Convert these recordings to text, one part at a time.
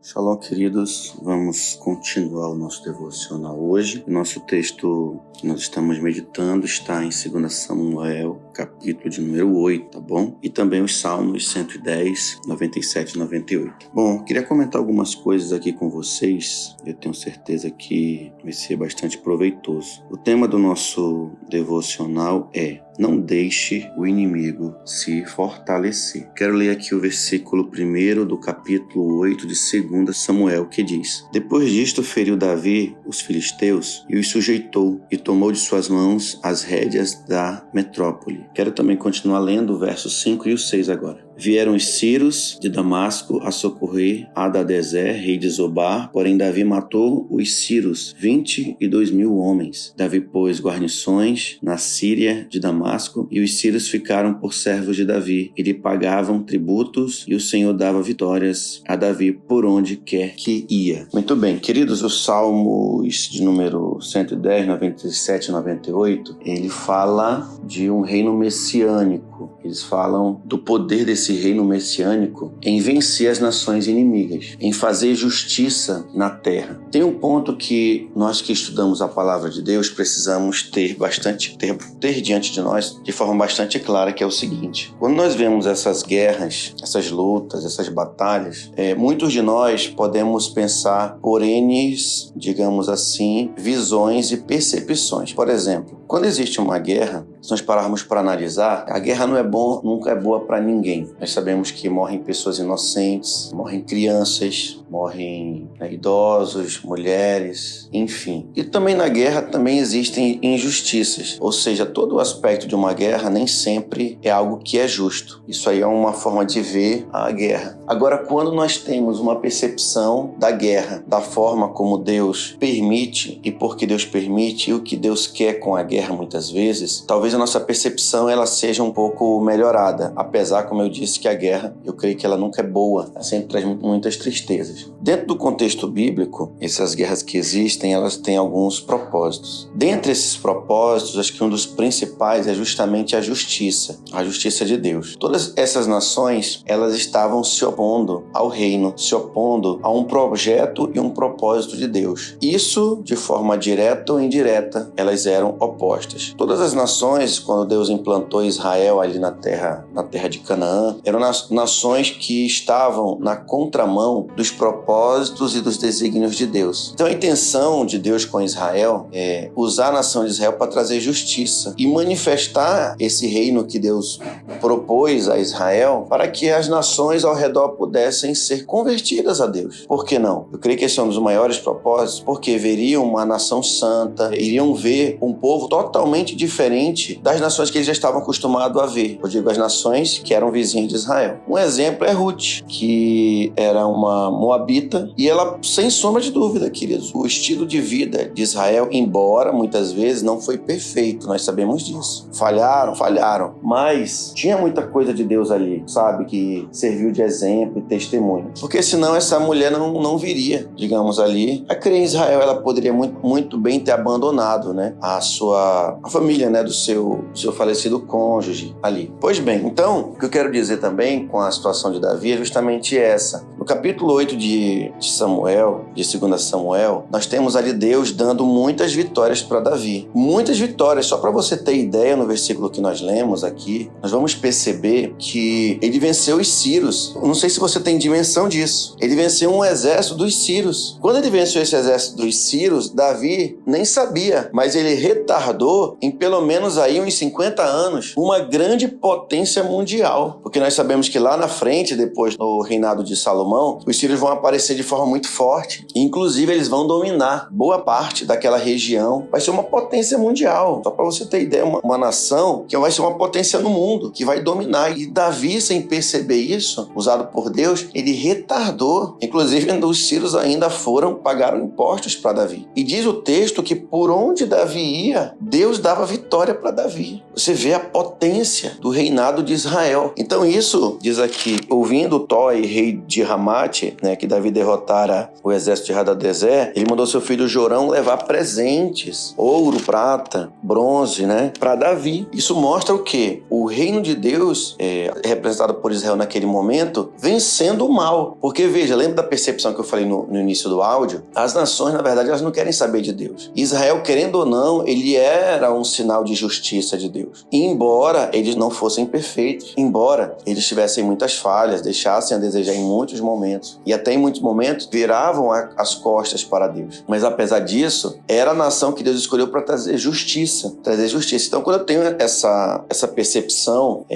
Shalom, queridos. Vamos continuar o nosso devocional hoje. O nosso texto que nós estamos meditando está em 2 Samuel, capítulo de número 8, tá bom? E também os Salmos 110, 97 e 98. Bom, queria comentar algumas coisas aqui com vocês. Eu tenho certeza que vai ser bastante proveitoso. O tema do nosso devocional é: não deixe o inimigo se fortalecer. Quero ler aqui o versículo 1 do capítulo 8 de 2 Samuel, que diz: Depois disto feriu Davi os filisteus e os sujeitou, e tomou de suas mãos as rédeas da metrópole. Quero também continuar lendo o verso 5 e o 6 agora. Vieram os sírios de Damasco a socorrer Hadadezer, rei de Zobar, porém Davi matou os sírios, 22.000 homens. Davi pôs guarnições na Síria de Damasco, e os sírios ficaram por servos de Davi, e lhe pagavam tributos, e o Senhor dava vitórias a Davi por onde quer que ia. Muito bem, queridos, os Salmos de número 110, 97 e 98, ele fala de um reino messiânico. Eles falam do poder desse reino messiânico em vencer as nações inimigas, em fazer justiça na terra. Tem um ponto que nós que estudamos a palavra de Deus precisamos ter diante de nós de forma bastante clara, que é o seguinte: quando nós vemos essas guerras, essas lutas, essas batalhas, muitos de nós podemos pensar por N, digamos assim, visões e percepções. Por exemplo, quando existe uma guerra, se nós pararmos para analisar, a guerra nunca é boa para ninguém. Nós sabemos que morrem pessoas inocentes, morrem crianças, morrem idosos, mulheres, enfim. E também na guerra também existem injustiças, ou seja, todo o aspecto de uma guerra nem sempre é algo que é justo. Isso aí é uma forma de ver a guerra. Agora, quando nós temos uma percepção da guerra, da forma como Deus permite e porque Deus permite e o que Deus quer com a guerra muitas vezes, talvez a nossa percepção ela seja um pouco melhorada, apesar, como eu disse, que a guerra, eu creio que ela nunca é boa, ela sempre traz muitas tristezas. Dentro do contexto bíblico, essas guerras que existem, elas têm alguns propósitos. Dentre esses propósitos, acho que um dos principais é justamente a justiça de Deus. Todas essas nações, elas estavam se opondo ao reino, se opondo a um projeto e um propósito de Deus. Isso, de forma direta ou indireta, elas eram opostas. Todas as nações, quando Deus implantou Israel ali na terra de Canaã, eram nações que estavam na contramão dos propósitos e dos desígnios de Deus. Então a intenção de Deus com Israel é usar a nação de Israel para trazer justiça e manifestar esse reino que Deus propôs a Israel para que as nações ao redor pudessem ser convertidas a Deus. Por que não? Eu creio que esse é um dos maiores propósitos, porque veriam uma nação santa, iriam ver um povo totalmente diferente das nações que eles já estavam acostumados a ver. Eu digo as nações que eram vizinhas de Israel. Um exemplo é Ruth, que era uma moabita, e ela, sem sombra de dúvida, queridos, o estilo de vida de Israel, embora muitas vezes não foi perfeito, nós sabemos disso. Falharam, mas tinha muita coisa de Deus ali, sabe, que serviu de exemplo e testemunho. Porque senão essa mulher não viria, digamos ali. A crer em Israel, ela poderia muito bem ter abandonado, a família, do seu falecido cônjuge ali. Pois bem, então, o que eu quero dizer também com a situação de Davi é justamente essa. No capítulo 8 de 2 Samuel, nós temos ali Deus dando muitas vitórias para Davi. Muitas vitórias. Só para você ter ideia, no versículo que nós lemos aqui, nós vamos perceber que ele venceu os sírios. Não sei se você tem dimensão disso. Ele venceu um exército dos sírios. Quando ele venceu esse exército dos sírios, Davi nem sabia, mas ele retardou em pelo menos aí uns 50 anos uma grande potência mundial. Porque nós sabemos que lá na frente, depois do reinado de Salomão, os sírios vão aparecer de forma muito forte. Inclusive, eles vão dominar boa parte daquela região. Vai ser uma potência mundial. Só para você ter ideia, uma nação que vai ser uma potência no mundo, que vai dominar. E Davi, sem perceber isso, usado por Deus, ele retardou. Inclusive, os sírios ainda pagaram impostos para Davi. E diz o texto que por onde Davi ia, Deus dava vitória para Davi. Você vê a potência do reinado de Israel. Então isso, diz aqui, ouvindo Toi, rei de Ramá, Ramate, né, que Davi derrotara o exército de Hadadezer, ele mandou seu filho Jorão levar presentes, ouro, prata, bronze, né, para Davi. Isso mostra o quê? O reino de Deus, representado por Israel naquele momento, vencendo o mal. Porque, veja, lembra da percepção que eu falei no início do áudio? As nações, na verdade, elas não querem saber de Deus. Israel, querendo ou não, ele era um sinal de justiça de Deus. E embora eles não fossem perfeitos, embora eles tivessem muitas falhas, deixassem a desejar em muitos momentos, e até em muitos momentos viravam as costas para Deus. Mas apesar disso, era a nação que Deus escolheu para trazer justiça. Então, quando eu tenho essa percepção,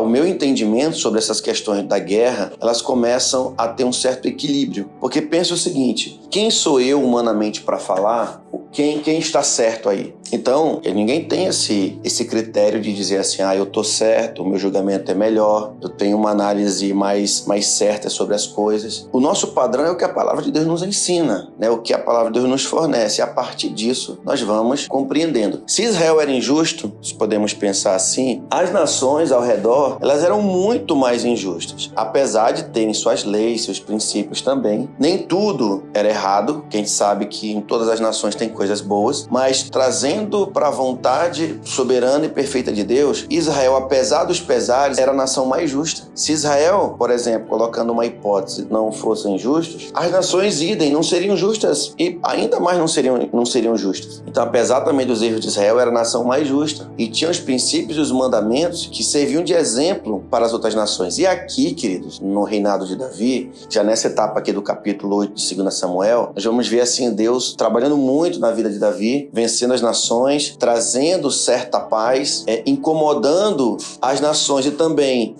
o meu entendimento sobre essas questões da guerra, elas começam a ter um certo equilíbrio. Porque pensa o seguinte: quem sou eu humanamente para falar? Quem está certo aí? Então, ninguém tem esse critério de dizer assim, eu tô certo, o meu julgamento é melhor, eu tenho uma análise mais certa sobre as coisas. O nosso padrão é o que a palavra de Deus nos ensina, né? O que a palavra de Deus nos fornece. E a partir disso, nós vamos compreendendo. Se Israel era injusto, se podemos pensar assim, as nações ao redor, elas eram muito mais injustas. Apesar de terem suas leis, seus princípios também. Nem tudo era errado, que a gente sabe que em todas as nações tem coisas boas, mas trazendo para a vontade soberana e perfeita de Deus, Israel, apesar dos pesares, era a nação mais justa. Se Israel, por exemplo, colocando uma hipótese, não fossem justos, as nações idem não seriam justas e ainda mais não seriam justas. Então, apesar também dos erros de Israel, era a nação mais justa e tinha os princípios e os mandamentos que serviam de exemplo para as outras nações. E aqui, queridos, no reinado de Davi, já nessa etapa aqui do capítulo 8 de 2 Samuel, nós vamos ver assim Deus trabalhando muito na vida de Davi, vencendo as nações, trazendo certa paz, incomodando as nações e também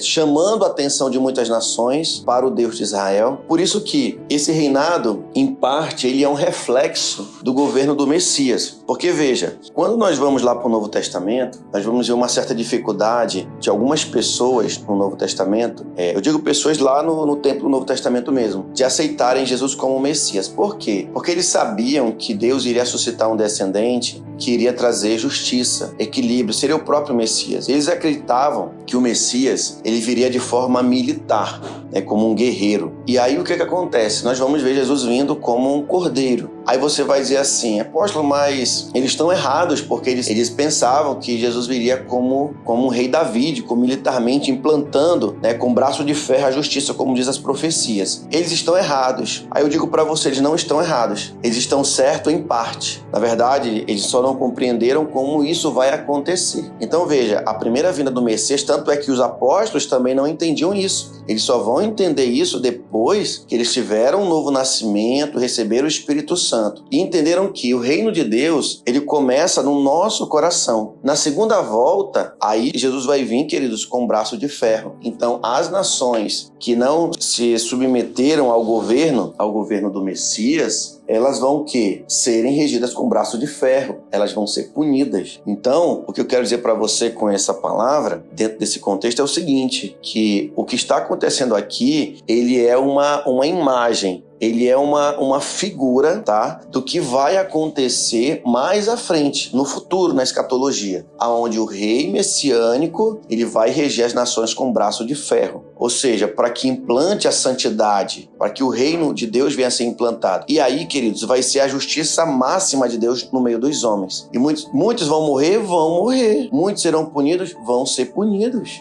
chamando a atenção de muitas nações para o Deus de Israel. Por isso que esse reinado, em parte, ele é um reflexo do governo do Messias. Porque, veja, quando nós vamos lá para o Novo Testamento, nós vamos ver uma certa dificuldade de algumas pessoas no Novo Testamento, eu digo pessoas lá no tempo do Novo Testamento mesmo, de aceitarem Jesus como Messias. Por quê? Porque eles sabiam que Deus iria suscitar um descendente que iria trazer justiça, equilíbrio, seria o próprio Messias. Eles acreditavam que o Messias, ele viria de forma militar, como um guerreiro. E aí o que acontece? Nós vamos ver Jesus vindo como um cordeiro. Aí você vai dizer assim, apóstolo, mas eles estão errados, porque eles pensavam que Jesus viria como um rei Davi, como militarmente implantando, com braço de ferro a justiça, como diz as profecias. Eles estão errados. Aí eu digo para você, eles não estão errados. Eles estão certos em parte. Na verdade, eles só não compreenderam como isso vai acontecer. Então veja, a primeira vinda do Messias, tanto é que os apóstolos também não entendiam isso. Eles só vão entender isso depois que eles tiveram um novo nascimento, receberam o Espírito Santo e entenderam que o reino de Deus, ele começa no nosso coração. Na segunda volta, aí Jesus vai vir, queridos, com um braço de ferro. Então, as nações que não se submeteram ao governo do Messias, elas vão serem regidas com braço de ferro, elas vão ser punidas. Então, o que eu quero dizer para você com essa palavra, dentro desse contexto, é o seguinte, que o que está acontecendo aqui, ele é uma imagem, ele é uma figura, tá, do que vai acontecer mais à frente, no futuro, na escatologia, aonde o rei messiânico, ele vai reger as nações com braço de ferro. Ou seja, para que implante a santidade, para que o reino de Deus venha a ser implantado. E aí, queridos, vai ser a justiça máxima de Deus no meio dos homens. E muitos vão morrer. Muitos serão punidos, vão ser punidos.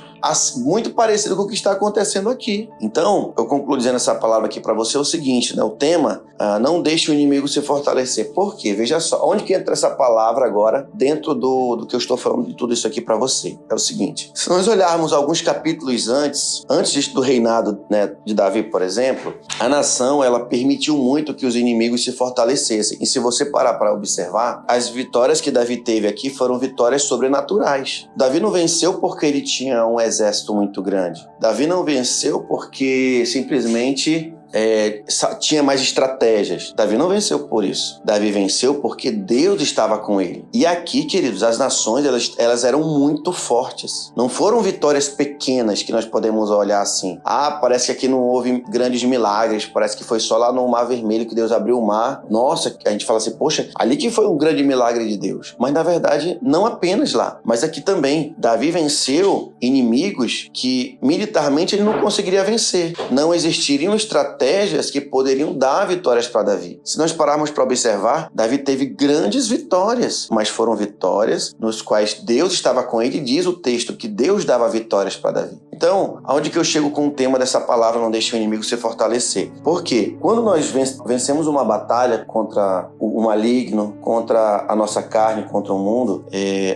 Muito parecido com o que está acontecendo aqui. Então, eu concluo dizendo essa palavra aqui para você, é o seguinte, o tema, não deixe o inimigo se fortalecer. Por quê? Veja só, onde que entra essa palavra agora dentro do que eu estou falando de tudo isso aqui para você? É o seguinte, se nós olharmos alguns capítulos antes do reinado, de Davi, por exemplo, a nação, ela permitiu muito que os inimigos se fortalecessem. E se você parar para observar, as vitórias que Davi teve aqui foram vitórias sobrenaturais. Davi não venceu porque ele tinha um exército muito grande. Davi não venceu porque simplesmente tinha mais estratégias. Davi não venceu por isso. Davi venceu porque Deus estava com ele. E aqui, queridos, as nações, elas eram muito fortes. Não foram vitórias pequenas que nós podemos olhar assim. Parece que aqui não houve grandes milagres, parece que foi só lá no Mar Vermelho que Deus abriu o mar. Nossa, a gente fala assim, poxa, ali que foi um grande milagre de Deus. Mas na verdade, não apenas lá, mas aqui também. Davi venceu inimigos que militarmente ele não conseguiria vencer. Não existiriam estratégias que poderiam dar vitórias para Davi. Se nós pararmos para observar, Davi teve grandes vitórias, mas foram vitórias nos quais Deus estava com ele, e diz o texto que Deus dava vitórias para Davi. Então, aonde que eu chego com o tema dessa palavra, não deixe o inimigo se fortalecer? Porque quando nós vencemos uma batalha contra o maligno, contra a nossa carne, contra o mundo,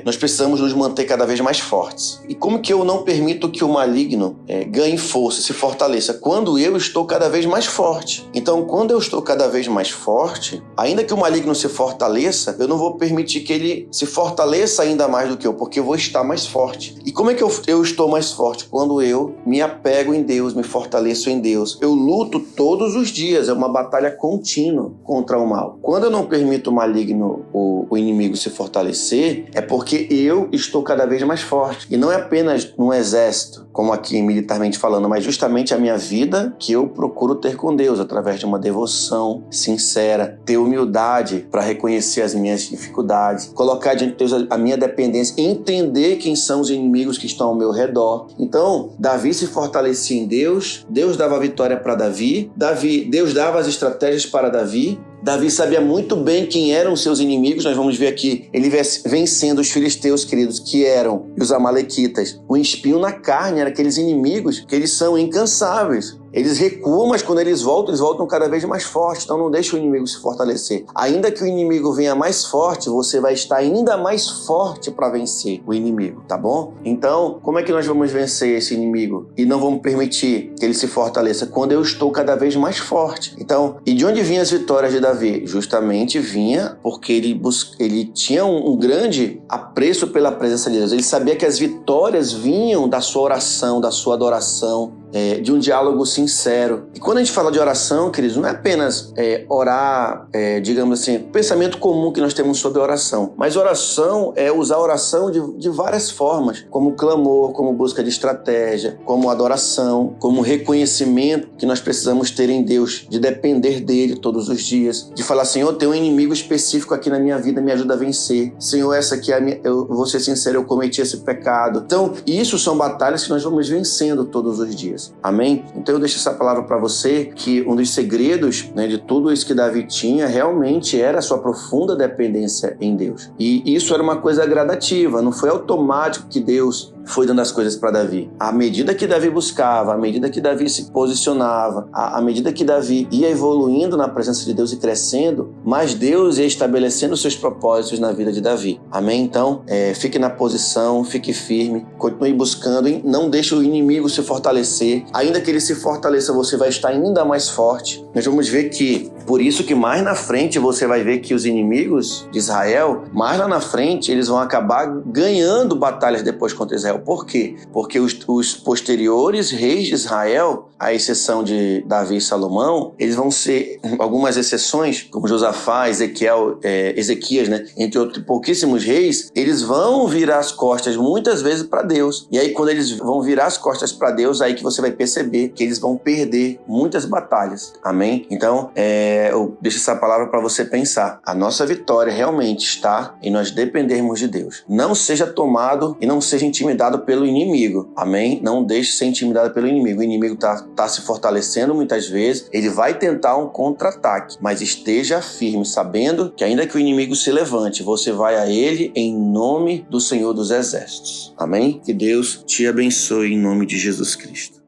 nós precisamos nos manter cada vez mais fortes. E como que eu não permito que o maligno ganhe força, se fortaleça? Quando eu estou cada vez mais forte. Então, quando eu estou cada vez mais forte, ainda que o maligno se fortaleça, eu não vou permitir que ele se fortaleça ainda mais do que eu, porque eu vou estar mais forte. E como é que eu estou mais forte? Quando eu me apego em Deus, me fortaleço em Deus. Eu luto todos os dias, é uma batalha contínua contra o mal. Quando eu não permito o maligno, o inimigo se fortalecer, é porque eu estou cada vez mais forte. E não é apenas no exército, como aqui militarmente falando, mas justamente a minha vida que eu procuro ter com Deus, através de uma devoção sincera, ter humildade para reconhecer as minhas dificuldades, colocar diante de Deus a minha dependência, entender quem são os inimigos que estão ao meu redor. Então, Davi se fortalecia em Deus, Deus dava vitória para Davi, Deus dava as estratégias para Davi. Davi sabia muito bem quem eram seus inimigos. Nós vamos ver aqui, ele vencendo os filisteus, queridos, que eram os amalequitas. O espinho na carne era aqueles inimigos que eles são incansáveis. Eles recuam, mas quando eles voltam cada vez mais fortes. Então não deixa o inimigo se fortalecer. Ainda que o inimigo venha mais forte, você vai estar ainda mais forte para vencer o inimigo, tá bom? Então, como é que nós vamos vencer esse inimigo e não vamos permitir que ele se fortaleça? Quando eu estou cada vez mais forte. Então, e de onde vinham as vitórias de Davi? Justamente vinha porque ele tinha um grande apreço pela presença de Deus. Ele sabia que as vitórias vinham da sua oração, da sua adoração, de um diálogo sincero. E quando a gente fala de oração, queridos, não é apenas orar, digamos assim, pensamento comum que nós temos sobre oração, mas oração é usar a oração de várias formas, como clamor, como busca de estratégia, como adoração, como reconhecimento que nós precisamos ter em Deus, de depender dele todos os dias, de falar, Senhor, tem um inimigo específico aqui na minha vida, me ajuda a vencer. Senhor, essa aqui eu vou ser sincero, eu cometi esse pecado. Então, isso são batalhas que nós vamos vencendo todos os dias. Amém? Então eu deixo essa palavra para você, que um dos segredos, de tudo isso que Davi tinha realmente era a sua profunda dependência em Deus. E isso era uma coisa gradativa, não foi automático que Deus foi dando as coisas para Davi. À medida que Davi buscava, à medida que Davi se posicionava, à medida que Davi ia evoluindo na presença de Deus e crescendo, mais Deus ia estabelecendo seus propósitos na vida de Davi. Amém? Então, fique na posição, fique firme, continue buscando, não deixe o inimigo se fortalecer. Ainda que ele se fortaleça, você vai estar ainda mais forte. Nós vamos ver que, por isso que mais na frente você vai ver que os inimigos de Israel, mais lá na frente, eles vão acabar ganhando batalhas depois contra Israel. Por quê? Porque os posteriores reis de Israel, à exceção de Davi e Salomão, eles vão ser, algumas exceções, como Josafá, Ezequias, entre outros pouquíssimos reis, eles vão virar as costas muitas vezes para Deus. E aí, quando eles vão virar as costas para Deus, aí que você vai perceber que eles vão perder muitas batalhas. Amém? Então, eu deixo essa palavra para você pensar. A nossa vitória realmente está em nós dependermos de Deus. Não seja tomado e não seja intimidado pelo inimigo. Amém? Não deixe ser intimidado pelo inimigo. O inimigo está se fortalecendo muitas vezes. Ele vai tentar um contra-ataque, mas esteja firme, sabendo que ainda que o inimigo se levante, você vai a ele em nome do Senhor dos Exércitos. Amém? Que Deus te abençoe em nome de Jesus Cristo.